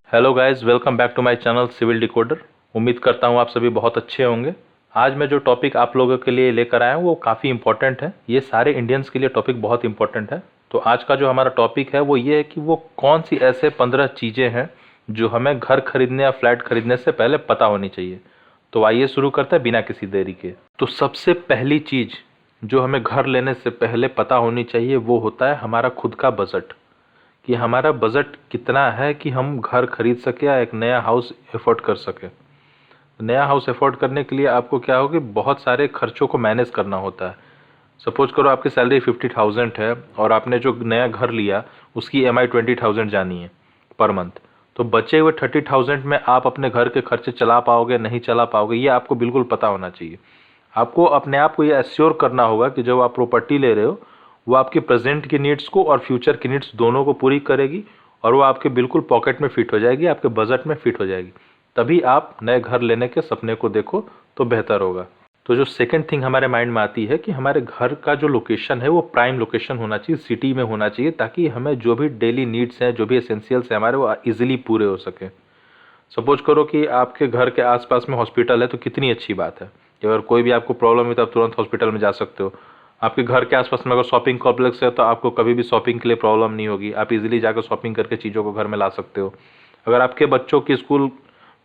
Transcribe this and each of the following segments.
Hello guys, welcome back to my channel civil decoder. उम्मीद करता हूँ आप सभी बहुत अच्छे होंगे। आज मैं जो टॉपिक आप लोगों के लिए लेकर आया हूँ वो काफ़ी इंपॉर्टेंट है। ये सारे इंडियंस के लिए टॉपिक बहुत इंपॉर्टेंट है। तो आज का जो हमारा टॉपिक है वो ये है कि वो कौन सी ऐसे 15 चीज़ें हैं जो हमें घर खरीदने या फ्लैट खरीदने से पहले पता होनी चाहिए। तो आइए शुरू करते हैं बिना किसी देरी के। तो सबसे पहली चीज़ जो हमें घर लेने से पहले पता होनी चाहिए वो होता है हमारा खुद का बजट, कि हमारा बजट कितना है कि हम घर खरीद सके या एक नया हाउस अफोर्ड कर सके। नया हाउस अफोर्ड करने के लिए आपको क्या होगा, बहुत सारे खर्चों को मैनेज करना होता है। सपोज करो आपकी सैलरी 50,000 है और आपने जो नया घर लिया उसकी EMI 20,000 जानी है पर मंथ। तो बचे हुए 30,000 में आप अपने घर के खर्चे चला पाओगे नहीं चला पाओगे, ये आपको बिल्कुल पता होना चाहिए। आपको अपने आप को ये एश्योर करना होगा कि जब आप प्रॉपर्टी ले रहे हो वो आपके प्रेजेंट की नीड्स को और फ्यूचर की नीड्स दोनों को पूरी करेगी और वो आपके बिल्कुल पॉकेट में फिट हो जाएगी, आपके बजट में फिट हो जाएगी। तभी आप नए घर लेने के सपने को देखो तो बेहतर होगा। तो जो सेकंड थिंग हमारे माइंड में आती है कि हमारे घर का जो लोकेशन है वो प्राइम लोकेशन होना चाहिए, सिटी में होना चाहिए, ताकि हमें जो भी डेली नीड्स हैं, जो भी एसेंशियल्स हैं हमारे, वो इजीली पूरे हो सके। सपोज करो कि आपके घर के आसपास में हॉस्पिटल है तो कितनी अच्छी बात है कि अगर कोई भी आपको प्रॉब्लम है तो आप तुरंत हॉस्पिटल में जा सकते हो। आपके घर के आसपास में अगर शॉपिंग कॉम्प्लेक्स है तो आपको कभी भी शॉपिंग के लिए प्रॉब्लम नहीं होगी, आप इजीली जाकर शॉपिंग करके चीज़ों को घर में ला सकते हो। अगर आपके बच्चों की स्कूल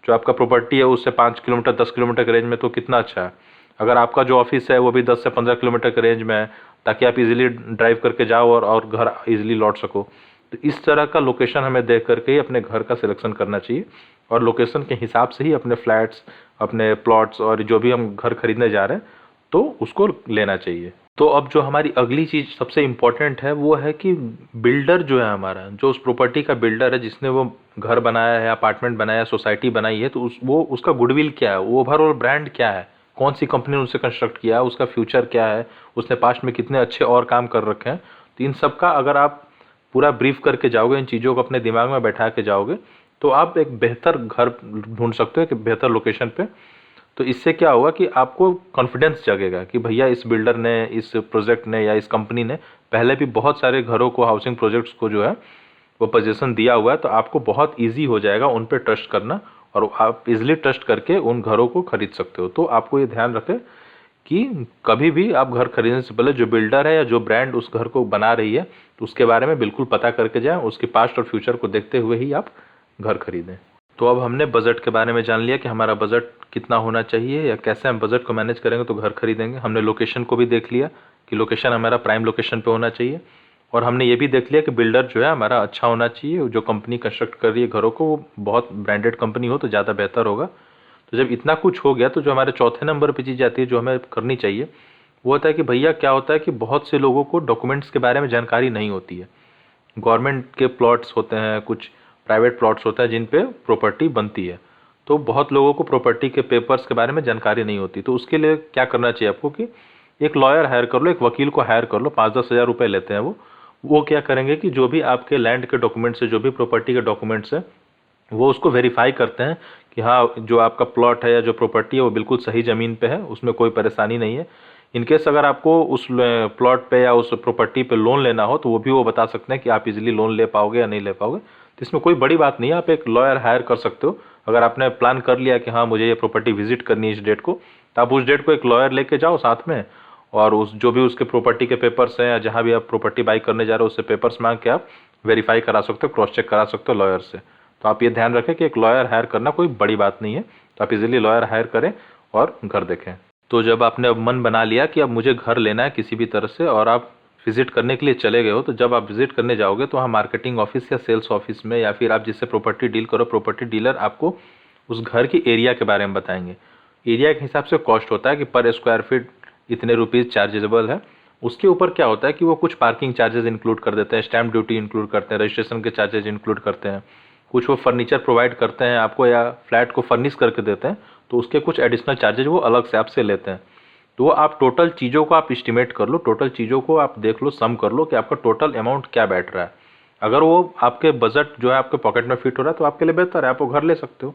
जो आपका प्रॉपर्टी है उससे 5 किलोमीटर 10 किलोमीटर के रेंज में, तो कितना अच्छा है। अगर आपका जो ऑफिस है वो भी 10 से 15 किलोमीटर के रेंज में है, ताकि आप इजीली ड्राइव करके जाओ और घर इजीली लौट सको। तो इस तरह का लोकेशन हमें देख करके ही अपने घर का सिलेक्शन करना चाहिए और लोकेशन के हिसाब से ही अपने फ्लैट्स, अपने प्लॉट्स और जो भी हम घर खरीदने जा रहे हैं तो उसको लेना चाहिए। तो अब जो हमारी अगली चीज़ सबसे इम्पोर्टेंट है वो है कि बिल्डर जो है हमारा, जो उस प्रॉपर्टी का बिल्डर है जिसने वो घर बनाया है, अपार्टमेंट बनाया है, सोसाइटी बनाई है, तो वो उसका गुडविल क्या है, वो ओवरऑल ब्रांड क्या है, कौन सी कंपनी ने उसे कंस्ट्रक्ट किया है, उसका फ्यूचर क्या है, उसने पास्ट में कितने अच्छे और काम कर रखे हैं। तो इन सब का अगर आप पूरा ब्रीफ करके जाओगे, इन चीज़ों को अपने दिमाग में बैठा के जाओगे, तो आप एक बेहतर घर ढूंढ सकते हो, एक बेहतर लोकेशन पे। तो इससे क्या होगा कि आपको कॉन्फिडेंस जगेगा कि भैया इस बिल्डर ने, इस प्रोजेक्ट ने या इस कंपनी ने पहले भी बहुत सारे घरों को, हाउसिंग प्रोजेक्ट्स को जो है वो पोजीशन दिया हुआ है। तो आपको बहुत ईजी हो जाएगा उन पर ट्रस्ट करना और आप इजीली ट्रस्ट करके उन घरों को खरीद सकते हो। तो आपको ये ध्यान रखें कि कभी भी आप घर खरीदने से पहले जो बिल्डर है या जो ब्रांड उस घर को बना रही है तो उसके बारे में बिल्कुल पता करके जाएं, उसके पास्ट और फ्यूचर को देखते हुए ही आप घर खरीदें। तो अब हमने बजट के बारे में जान लिया कि हमारा बजट कितना होना चाहिए या कैसे हम बजट को मैनेज करेंगे तो घर खरीदेंगे। हमने लोकेशन को भी देख लिया कि लोकेशन हमारा प्राइम लोकेशन पे होना चाहिए और हमने ये भी देख लिया कि बिल्डर जो है हमारा अच्छा होना चाहिए, जो कंपनी कंस्ट्रक्ट कर रही है घरों को वो बहुत ब्रांडेड कंपनी हो तो ज़्यादा बेहतर होगा। तो जब इतना कुछ हो गया तो जो हमारे चौथे नंबर पे चीज़ आती है जो हमें करनी चाहिए वो होता है कि भैया क्या होता है कि बहुत से लोगों को डॉक्यूमेंट्स के बारे में जानकारी नहीं होती है। गवर्नमेंट के प्लॉट्स होते हैं, कुछ प्राइवेट प्लॉट्स होता है जिन पे प्रॉपर्टी बनती है, तो बहुत लोगों को प्रॉपर्टी के पेपर्स के बारे में जानकारी नहीं होती। तो उसके लिए क्या करना चाहिए आपको कि एक लॉयर हायर कर लो, एक वकील को हायर कर लो, 5-10 हज़ार रुपये लेते हैं वो क्या करेंगे कि जो भी आपके लैंड के डॉक्यूमेंट्स है, जो भी प्रॉपर्टी के डॉक्यूमेंट्स है, वो उसको वेरीफाई करते हैं कि हाँ जो आपका प्लॉट है या जो प्रॉपर्टी है वो बिल्कुल सही ज़मीन पे है, उसमें कोई परेशानी नहीं है। इनकेस अगर आपको उस प्लॉट पे या उस प्रॉपर्टी पे लोन लेना हो तो वो भी वो बता सकते हैं कि आप इजीली लोन ले पाओगे या नहीं ले पाओगे। तो इसमें कोई बड़ी बात नहीं है, आप एक लॉयर हायर कर सकते हो। अगर आपने प्लान कर लिया कि हाँ मुझे ये प्रॉपर्टी विजिट करनी है इस डेट को, तो आप उस डेट को एक लॉयर लेके जाओ साथ में और उस जो भी उसके प्रॉपर्टी के पेपर्स हैं या जहाँ भी आप प्रॉपर्टी बाई करने जा रहे हो उससे पेपर्स मांग के आप वेरीफाई करा सकते हो, क्रॉस चेक करा सकते हो लॉयर से। तो आप ये ध्यान रखें कि एक लॉयर हायर करना कोई बड़ी बात नहीं है, तो आप इजीली लॉयर हायर करें और घर देखें। तो जब आपने अब मन बना लिया कि अब मुझे घर लेना है किसी भी तरह से और आप विजिट करने के लिए चले गए हो, तो जब आप विजिट करने जाओगे तो वहाँ मार्केटिंग ऑफिस या सेल्स ऑफिस में या फिर आप जिससे प्रॉपर्टी डील करो, प्रॉपर्टी डीलर आपको उस घर की एरिया के बारे में बताएंगे। एरिया के हिसाब से कॉस्ट होता है कि पर स्क्वायर फीट इतने रुपीज़ चार्जेबल है। उसके ऊपर क्या होता है कि वो कुछ पार्किंग चार्जेस इंक्लूड कर देते हैं, स्टैम्प ड्यूटी इंक्लूड करते हैं, रजिस्ट्रेशन के चार्जेस इंक्लूड करते हैं, कुछ वो फर्नीचर प्रोवाइड करते हैं आपको या फ्लैट को फर्निश करके देते हैं, तो उसके कुछ एडिशनल चार्जेज वो अलग से आपसे लेते हैं। तो आप टोटल चीज़ों को आप इस्टीमेट कर लो, टोटल चीज़ों को आप देख लो, सम कर लो कि आपका टोटल अमाउंट क्या बैठ रहा है। अगर वो आपके बजट जो है आपके पॉकेट में फिट हो रहा है तो आपके लिए बेहतर है, आप वो घर ले सकते हो।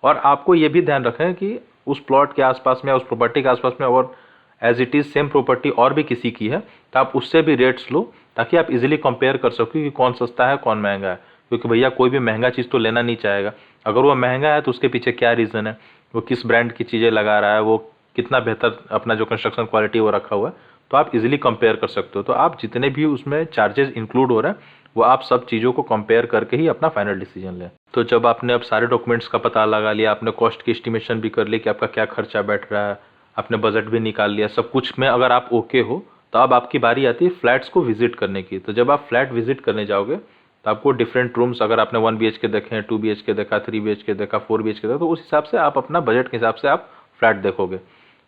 और आपको ये भी ध्यान रखें कि उस प्लॉट के आसपास में या उस प्रॉपर्टी के आसपास में और as it is same property और भी किसी की है तो आप उससे भी रेट्स लो, ताकि आप इजीली कंपेयर कर सको कि कौन सस्ता है कौन महंगा है। क्योंकि भैया कोई भी महंगा चीज़ तो लेना नहीं चाहेगा। अगर वो महंगा है तो उसके पीछे क्या रीज़न है, वो किस ब्रांड की चीज़ें लगा रहा है, वो कितना बेहतर अपना जो कंस्ट्रक्शन क्वालिटी वो रखा हुआ है, तो आप इजीली कंपेयर कर सकते हो। तो आप जितने भी उसमें चार्जेस इंक्लूड हो रहे हैं वो आप सब चीज़ों को कंपेयर करके ही अपना फाइनल डिसीजन लें। तो जब आपने अब सारे डॉक्यूमेंट्स का पता लगा लिया, आपने कॉस्ट की एस्टिमेशन भी कर ली कि आपका क्या खर्चा बैठ रहा है, आपने बजट भी निकाल लिया, सब कुछ में अगर आप ओके हो तो अब आपकी बारी आती है फ्लैट्स को विजिट करने की। तो जब आप फ्लैट विजिट करने जाओगे तो आपको डिफरेंट रूम्स, अगर आपने 1 BHK देखे हैं, 2 BHK देखा, 3 BHK देखा, 4 BHK देखा, तो उस हिसाब से आप अपना बजट के हिसाब से आप फ्लैट देखोगे।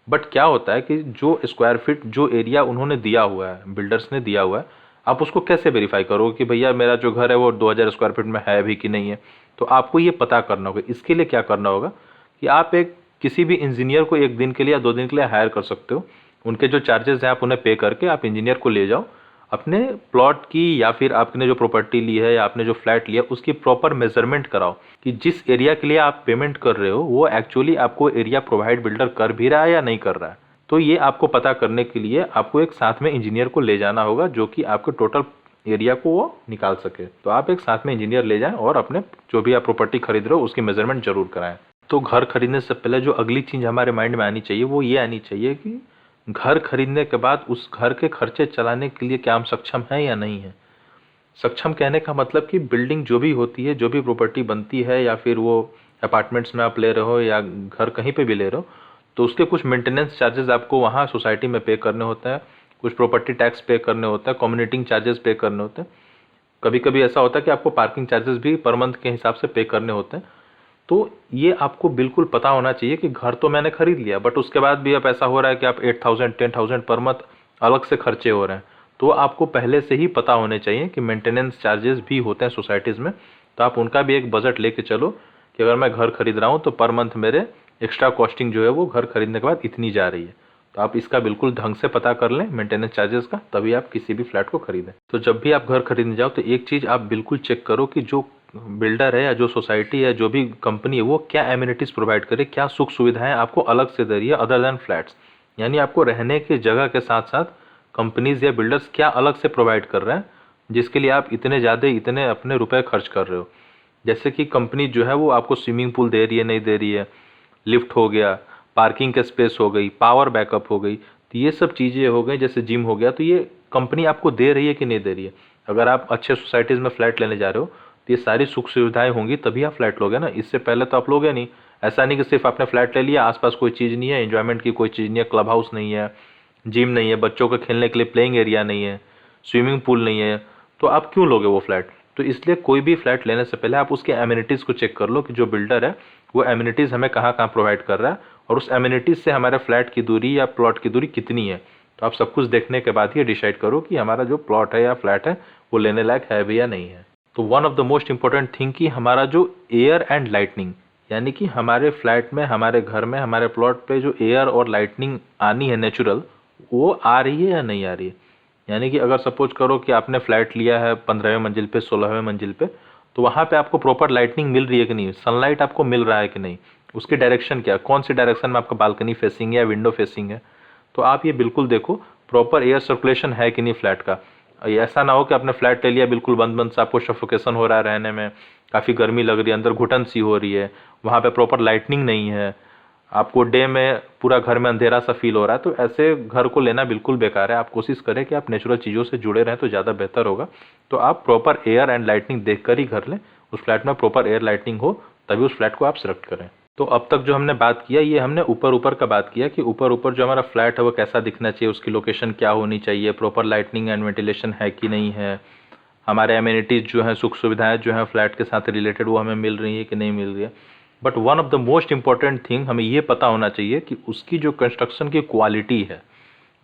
बट क्या होता है कि जो स्क्वायर फीट, जो एरिया उन्होंने दिया हुआ है, बिल्डर्स ने दिया हुआ है, आप उसको कैसे वेरीफाई करोगे कि भैया मेरा जो घर है वो 2000 स्क्वायर फीट में है भी कि नहीं है। तो आपको ये पता करना होगा। इसके लिए क्या करना होगा कि आप एक किसी भी इंजीनियर को 1 दिन के लिए या 2 दिन के लिए हायर कर सकते हो। उनके जो चार्जेस हैं आप उन्हें पे करके आप इंजीनियर को ले जाओ, अपने प्लॉट की या फिर आपने जो प्रॉपर्टी ली है या आपने जो फ्लैट लिया उसकी प्रॉपर मेजरमेंट कराओ कि जिस एरिया के लिए आप पेमेंट कर रहे हो वो एक्चुअली आपको एरिया प्रोवाइड बिल्डर कर भी रहा है या नहीं कर रहा है। तो ये आपको पता करने के लिए आपको एक साथ में इंजीनियर को ले जाना होगा जो कि आपके टोटल एरिया को वो निकाल सके। तो आप एक साथ में इंजीनियर ले जाएं और अपने जो भी आप प्रॉपर्टी खरीद रहे हो उसकी मेजरमेंट जरूर कराएं। तो घर खरीदने से पहले जो अगली चीज़ हमारे माइंड में आनी चाहिए वो ये आनी चाहिए कि घर खरीदने के बाद उस घर के खर्चे चलाने के लिए क्या हम सक्षम हैं या नहीं है। सक्षम कहने का मतलब कि बिल्डिंग जो भी होती है, जो भी प्रॉपर्टी बनती है, या फिर वो अपार्टमेंट्स में आप ले रहे हो या घर कहीं पे भी ले रहे हो, तो उसके कुछ मेंटेनेंस चार्जेस आपको वहाँ सोसाइटी में पे करने होते हैं, कुछ प्रॉपर्टी टैक्स पे करने होते हैं, कम्युनिटी चार्जेस पे करने होते हैं। कभी कभी ऐसा होता है कि आपको पार्किंग चार्जेस भी पर मंथ के हिसाब से पे करने होते हैं। तो ये आपको बिल्कुल पता होना चाहिए कि घर तो मैंने खरीद लिया बट उसके बाद भी अब ऐसा हो रहा है कि आप 8000 10,000 पर मंथ अलग से खर्चे हो रहे हैं। तो आपको पहले से ही पता होने चाहिए कि मेंटेनेंस चार्जेस भी होते हैं सोसाइटीज़ में, तो आप उनका भी एक बजट लेके चलो कि अगर मैं घर खरीद रहा हूँ तो पर मंथ मेरे एक्स्ट्रा कॉस्टिंग जो है वो घर खरीदने के बाद इतनी जा रही है। तो आप इसका बिल्कुल ढंग से पता कर लें मेंटेनेंस चार्जेस का, तभी आप किसी भी फ्लैट को खरीदें। तो जब भी आप घर खरीदने जाओ तो एक चीज़ आप बिल्कुल चेक करो कि जो बिल्डर है या जो सोसाइटी है, जो भी कंपनी है, वो क्या एमिनिटीज़ प्रोवाइड करे, क्या सुख सुविधाएं आपको अलग से दे रही है अदर देन फ्लैट्स। यानी आपको रहने की जगह के साथ साथ कंपनीज या बिल्डर्स क्या अलग से प्रोवाइड कर रहे हैं जिसके लिए आप इतने ज़्यादा इतने अपने रुपए खर्च कर रहे हो। जैसे कि कंपनी जो है वो आपको स्विमिंग पूल दे रही है, नहीं दे रही है, लिफ्ट हो गया, पार्किंग का स्पेस हो गई, पावर बैकअप हो गई, तो ये सब चीज़ें हो गई, जैसे जिम हो गया, तो ये कंपनी आपको दे रही है कि नहीं दे रही है। अगर आप अच्छे सोसाइटीज़ में फ्लैट लेने जा रहे हो तो ये सारी सुख सुविधाएं होंगी तभी आप फ्लैट लोगे ना, इससे पहले तो आप लोगे नहीं। ऐसा नहीं कि सिर्फ आपने फ्लैट ले लिया, आसपास कोई चीज़ नहीं है, एंजॉयमेंट की कोई चीज़ नहीं है, क्लब हाउस नहीं है, जिम नहीं है, बच्चों के खेलने के लिए प्लेइंग एरिया नहीं है, स्विमिंग पूल नहीं है, तो आप क्यों लोगे वो फ्लैट। तो इसलिए कोई भी फ्लैट लेने से पहले आप उसके एमिनिटीज़ को चेक कर लो कि जो बिल्डर है वो एमिनिटीज़ हमें कहाँ कहाँ प्रोवाइड कर रहा है और उस एमिनिटीज़ से हमारे फ्लैट की दूरी या प्लॉट की दूरी कितनी है। तो आप सब कुछ देखने के बाद ही डिसाइड करो कि हमारा जो प्लॉट है या फ्लैट है वो लेने लायक है भी या नहीं है। तो one of the most important thing कि हमारा जो एयर एंड लाइटनिंग, यानी कि हमारे फ्लैट में, हमारे घर में, हमारे प्लॉट पे जो एयर और लाइटनिंग आनी है नेचुरल, वो आ रही है या नहीं आ रही है। यानी कि अगर सपोज करो कि आपने फ्लैट लिया है 15वें मंजिल पे, 16वें मंजिल पे, तो वहाँ पे आपको प्रॉपर लाइटनिंग मिल रही है कि नहीं, सनलाइट आपको मिल रहा है कि नहीं, उसकी डायरेक्शन क्या, कौन सी डायरेक्शन में आपका बालकनी फेसिंग है या विंडो फेसिंग है। तो आप ये बिल्कुल देखो प्रॉपर एयर सर्कुलेशन है कि नहीं फ्लैट का। ऐसा ना हो कि आपने फ्लैट ले लिया बिल्कुल बंद बंद से, आपको सफोकेशन हो रहा है रहने में, काफ़ी गर्मी लग रही है, अंदर घुटन सी हो रही है, वहाँ पे प्रॉपर लाइटनिंग नहीं है, आपको डे में पूरा घर में अंधेरा सा फील हो रहा है, तो ऐसे घर को लेना बिल्कुल बेकार है। आप कोशिश करें कि आप नेचुरल चीज़ों से जुड़े रहें तो ज़्यादा बेहतर होगा। तो आप प्रॉपर एयर एंड लाइटनिंग देखकर ही घर लें, उस फ्लैट में प्रॉपर एयर लाइटनिंग हो तभी उस फ्लैट को आप सिलेक्ट करें। तो अब तक जो हमने बात किया ये हमने ऊपर ऊपर का बात किया कि ऊपर ऊपर जो हमारा फ्लैट है वो कैसा दिखना चाहिए, उसकी लोकेशन क्या होनी चाहिए, प्रॉपर लाइटनिंग एंड वेंटिलेशन है कि नहीं है, हमारे एमिनिटीज़ जो हैं, सुख सुविधाएं जो हैं फ्लैट के साथ रिलेटेड वो हमें मिल रही है कि नहीं मिल रही है। But one of the most important thing हमें ये पता होना चाहिए कि उसकी जो कंस्ट्रक्शन की क्वालिटी है,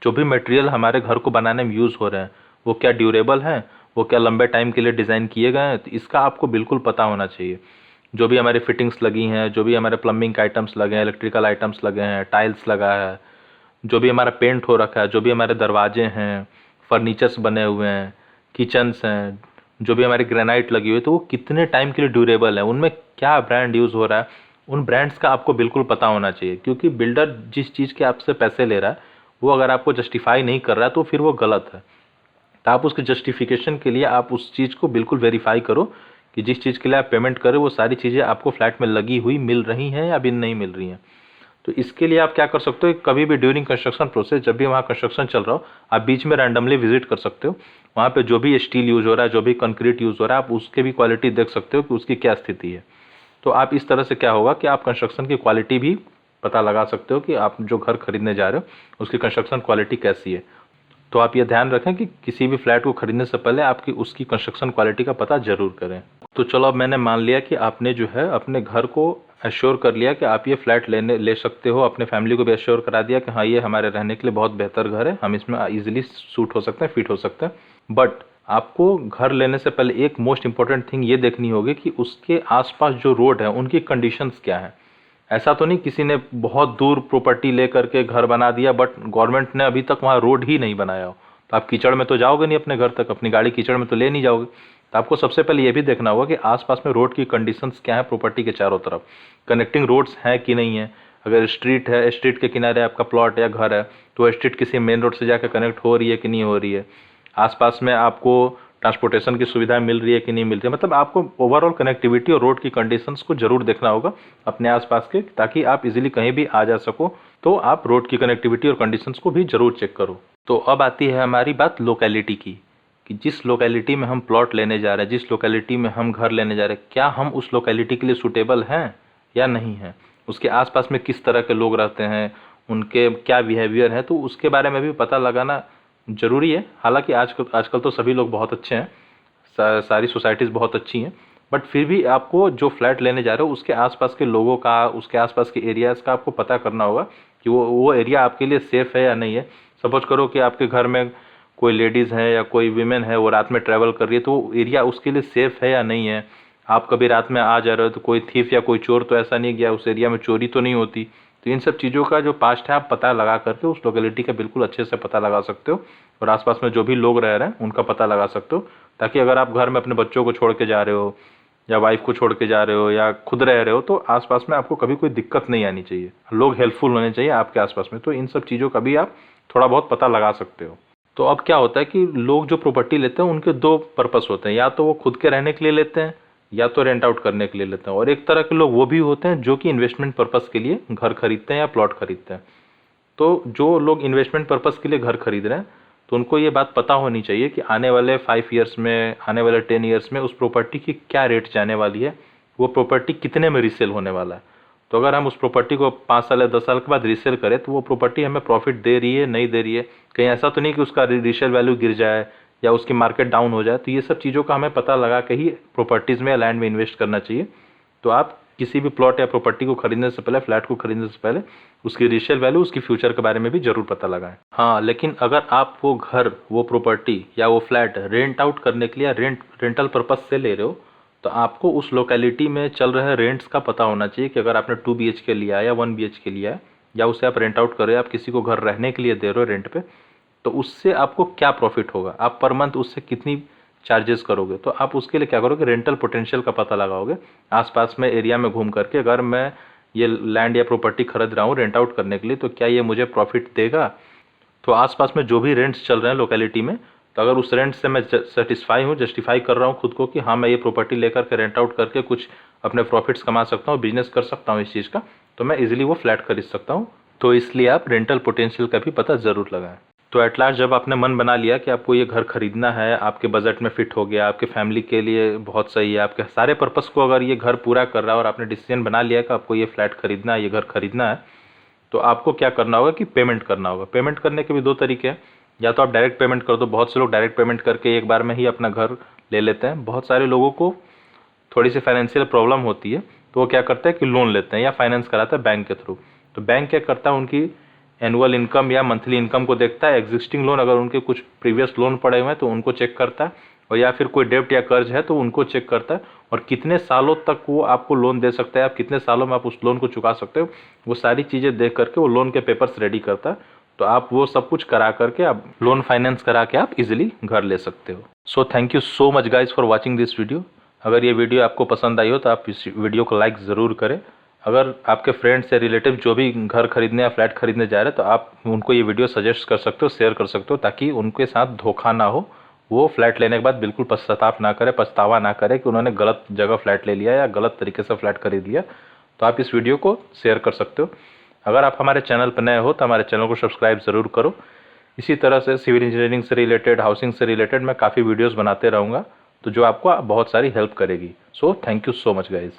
जो भी मटेरियल हमारे घर को बनाने में यूज़ हो रहे हैं वो क्या ड्यूरेबल हैं, वो क्या लंबे टाइम के लिए डिज़ाइन किए गए हैं, तो इसका आपको बिल्कुल पता होना चाहिए। जो भी हमारी फिटिंग्स लगी हैं, जो भी हमारे प्लम्बिंग के आइटम्स लगे हैं, इलेक्ट्रिकल आइटम्स लगे हैं, टाइल्स लगा है, जो भी हमारा पेंट हो रखा है, जो भी हमारे दरवाजे हैं, फर्नीचर्स बने हुए हैं, किचन्स हैं, जो भी हमारी ग्रेनाइट लगी हुई है, तो वो कितने टाइम के लिए ड्यूरेबल है, उनमें क्या ब्रांड यूज़ हो रहा है, उन ब्रांड्स का आपको बिल्कुल पता होना चाहिए। क्योंकि बिल्डर जिस चीज़ के आपसे पैसे ले रहा है वो अगर आपको जस्टिफाई नहीं कर रहा है तो फिर वो गलत है। तो आप उसके जस्टिफिकेशन के लिए आप उस चीज़ को बिल्कुल वेरीफाई करो कि जिस चीज़ के लिए आप पेमेंट करें वो सारी चीज़ें आपको फ्लैट में लगी हुई मिल रही हैं या भी नहीं मिल रही हैं। तो इसके लिए आप क्या कर सकते हो, कभी भी ड्यूरिंग कंस्ट्रक्शन प्रोसेस, जब भी वहाँ कंस्ट्रक्शन चल रहा हो, आप बीच में रैंडमली विजिट कर सकते हो। वहाँ पे जो भी स्टील यूज़ हो रहा है, जो भी कंक्रीट यूज़ हो रहा है, आप उसके भी क्वालिटी देख सकते हो कि उसकी क्या स्थिति है। तो आप इस तरह से क्या होगा कि आप कंस्ट्रक्शन की क्वालिटी भी पता लगा सकते हो कि आप जो घर खरीदने जा रहे हो उसकी कंस्ट्रक्शन क्वालिटी कैसी है। तो आप ये ध्यान रखें कि किसी भी फ्लैट को खरीदने से पहले आपकी उसकी कंस्ट्रक्शन क्वालिटी का पता जरूर करें। तो चलो, अब मैंने मान लिया कि आपने जो है अपने घर को एश्योर कर लिया कि आप ये फ्लैट ले सकते हो, अपने फैमिली को भी एश्योर करा दिया कि हाँ ये हमारे रहने के लिए बहुत बेहतर घर है, हम इसमें इजीली सूट हो सकते हैं, फिट हो सकते हैं। बट आपको घर लेने से पहले एक मोस्ट इंपॉर्टेंट थिंग ये देखनी होगी कि उसके आसपास जो रोड है उनकी कंडीशंस क्या है। ऐसा तो नहीं किसी ने बहुत दूर प्रॉपर्टी ले करके घर बना दिया बट गवर्नमेंट ने अभी तक वहाँ रोड ही नहीं बनाया हो, तो आप कीचड़ में तो जाओगे नहीं अपने घर तक, अपनी गाड़ी कीचड़ में तो ले नहीं जाओगे। तो आपको सबसे पहले ये भी देखना होगा कि आसपास में रोड की कंडीशंस क्या है, प्रॉपर्टी के चारों तरफ कनेक्टिंग रोड्स हैं कि नहीं है। अगर स्ट्रीट है, स्ट्रीट के किनारे आपका प्लॉट या घर है, तो स्ट्रीट किसी मेन रोड से जाकर कनेक्ट हो रही है कि नहीं हो रही है। आसपास में आपको ट्रांसपोर्टेशन की सुविधा मिल रही है कि नहीं मिल रही है। मतलब आपको ओवरऑल कनेक्टिविटी और रोड की कंडीशंस को जरूर देखना होगा अपने आसपास के, ताकि आप इजीली कहीं भी आ जा सको। तो आप रोड की कनेक्टिविटी और कंडीशंस को भी जरूर चेक करो। तो अब आती है हमारी बात लोकेलिटी की, कि जिस लोकेलिटी में हम प्लॉट लेने जा रहे हैं, जिस लोकेलिटी में हम घर लेने जा रहे हैं, क्या हम उस लोकेलिटी के लिए सूटेबल हैं या नहीं हैं। उसके आसपास में किस तरह के लोग रहते हैं, उनके क्या बिहेवियर है, तो उसके बारे में भी पता लगाना जरूरी है। हालांकि आजकल तो सभी लोग बहुत अच्छे हैं, सारी सोसाइटीज़ बहुत अच्छी हैं, बट फिर भी आपको जो फ्लैट लेने जा रहे हो उसके आसपास के लोगों का, उसके आसपास के एरियाज़ का आपको पता करना होगा कि वो एरिया आपके लिए सेफ़ है या नहीं है। सपोज करो कि आपके घर में कोई लेडीज़ है या कोई वीमेन है, वो रात में ट्रैवल कर रही है, तो वो एरिया उसके लिए सेफ़ है या नहीं है। आप कभी रात में आ जा रहे हो तो कोई थीफ या कोई चोर तो ऐसा नहीं गया, उस एरिया में चोरी तो नहीं होती। तो इन सब चीज़ों का जो पास्ट है आप पता लगा करके उस लोकेलिटी का बिल्कुल अच्छे से पता लगा सकते हो, और आसपास में जो भी लोग रह रहे हैं उनका पता लगा सकते हो, ताकि अगर आप घर में अपने बच्चों को छोड़ के जा रहे हो या वाइफ को छोड़ के जा रहे हो या खुद रह रहे हो, तो आसपास में आपको कभी कोई दिक्कत नहीं आनी चाहिए, लोग हेल्पफुल होने चाहिए आपके आसपास में। तो इन सब चीज़ों का भी आप थोड़ा बहुत पता लगा सकते हो। तो अब क्या होता है कि लोग जो प्रॉपर्टी लेते हैं उनके दो पर्पस होते हैं, या तो वो खुद के रहने के लिए लेते हैं या तो रेंट आउट करने के लिए लेते हैं। और एक तरह के लोग वो भी होते हैं जो कि इन्वेस्टमेंट पर्पस के लिए घर खरीदते हैं या प्लॉट खरीदते हैं। तो जो लोग इन्वेस्टमेंट पर्पस के लिए घर खरीद रहे हैं, तो उनको ये बात पता होनी चाहिए कि आने वाले 5 ईयर्स में, आने वाले 10 ईयर्स में उस प्रॉपर्टी की क्या रेट जाने वाली है, वो प्रॉपर्टी कितने में रीसेल होने वाला है। तो अगर हम उस प्रॉपर्टी को 5 साल या 10 साल के बाद रीसेल करें तो वो प्रॉपर्टी हमें प्रॉफिट दे रही है, नहीं दे रही है, कहीं ऐसा तो नहीं कि उसका रीसेल वैल्यू गिर जाए या उसकी मार्केट डाउन हो जाए। तो ये सब चीज़ों का हमें पता लगा के ही प्रॉपर्टीज़ में या लैंड में इन्वेस्ट करना चाहिए। तो आप किसी भी प्लॉट या प्रॉपर्टी को खरीदने से पहले, फ्लैट को खरीदने से पहले उसकी रीसेल वैल्यू, उसकी फ्यूचर के बारे में भी जरूर पता लगाएं। हाँ, लेकिन अगर आप वो घर, वो प्रॉपर्टी या वो फ्लैट रेंट आउट करने के लिए या रेंटल पर्पस से ले रहे हो, तो आपको उस लोकेलिटी में चल रहे रेंट्स का पता होना चाहिए कि अगर आपने 2 BHK लिया है या 1 BHK लिया है, या उसे आप रेंट आउट कर रहे हो, आप किसी को घर रहने के लिए दे रहे हो रेंट पे, तो उससे आपको क्या प्रॉफिट होगा, आप पर मंथ उससे कितनी चार्जेस करोगे। तो आप उसके लिए क्या करोगे, रेंटल पोटेंशियल का पता लगाओगे आसपास में एरिया में घूम करके। अगर मैं ये लैंड या प्रॉपर्टी खरीद रहा हूँ रेंट आउट करने के लिए, तो क्या ये मुझे प्रॉफिट देगा। तो आसपास में जो भी रेंट्स चल रहे हैं लोकेलिटी में, तो अगर उस रेंट से मैं सेटिस्फाई हूँ, जस्टिफाई कर रहा हूँ खुद को कि हाँ मैं ये प्रॉपर्टी लेकर के रेंट आउट करके कुछ अपने प्रॉफिट्स कमा सकता हूँ, बिजनेस कर सकता हूँ इस चीज़ का, तो मैं इजीली वो फ्लैट खरीद सकता हूँ। तो इसलिए आप रेंटल पोटेंशियल का भी पता ज़रूर लगाएं। तो एट लास्ट जब आपने मन बना लिया कि आपको ये घर खरीदना है, आपके बजट में फिट हो गया, आपके फैमिली के लिए बहुत सही है, आपके सारे पर्पस को अगर ये घर पूरा कर रहा है और आपने डिसीजन बना लिया कि आपको ये फ्लैट खरीदना है, ये घर खरीदना है, तो आपको क्या करना होगा कि पेमेंट करना होगा। पेमेंट करने के भी 2 तरीके हैं, या तो आप डायरेक्ट पेमेंट कर दो, बहुत से लोग डायरेक्ट पेमेंट करके एक बार में ही अपना घर ले लेते हैं। बहुत सारे लोगों को थोड़ी सी फाइनेंशियल प्रॉब्लम होती है, तो वो क्या करते हैं कि लोन लेते हैं या फाइनेंस कराता है बैंक के थ्रू। तो बैंक क्या करता है, उनकी एनुअल इनकम या मंथली इनकम को देखता है, एग्जिस्टिंग लोन, अगर उनके कुछ प्रीवियस लोन पड़े हुए हैं तो उनको चेक करता है, और या फिर कोई डेब्ट या कर्ज है तो उनको चेक करता है, और कितने सालों तक वो आपको लोन दे सकता है, आप कितने सालों में आप उस लोन को चुका सकते हो, वो सारी चीज़ें देख करके वो लोन के पेपर्स रेडी करता है। तो आप वो सब कुछ करा करके आप लोन फाइनेंस करा के आप इजीली घर ले सकते हो। So thank you so much guys for watching this video. अगर ये वीडियो आपको पसंद आई हो तो आप इस वीडियो को लाइक ज़रूर करें। अगर आपके फ्रेंड्स या रिलेटिव जो भी घर खरीदने या फ्लैट खरीदने जा रहे हैं, तो आप उनको ये वीडियो सजेस्ट कर सकते हो, शेयर कर सकते हो, ताकि उनके साथ धोखा ना हो, वो फ्लैट लेने के बाद बिल्कुल पछतावा ना करे कि उन्होंने गलत जगह फ्लैट ले लिया या गलत तरीके से फ्लैट खरीद लिया। तो आप इस वीडियो को शेयर कर सकते हो। अगर आप हमारे चैनल पर नए हो तो हमारे चैनल को सब्सक्राइब ज़रूर करो। इसी तरह से सिविल इंजीनियरिंग से रिलेटेड, हाउसिंग से रिलेटेड मैं काफ़ी वीडियोज़ बनाते रहूँगा, तो जो आपको बहुत सारी हेल्प करेगी। So thank you so much guys.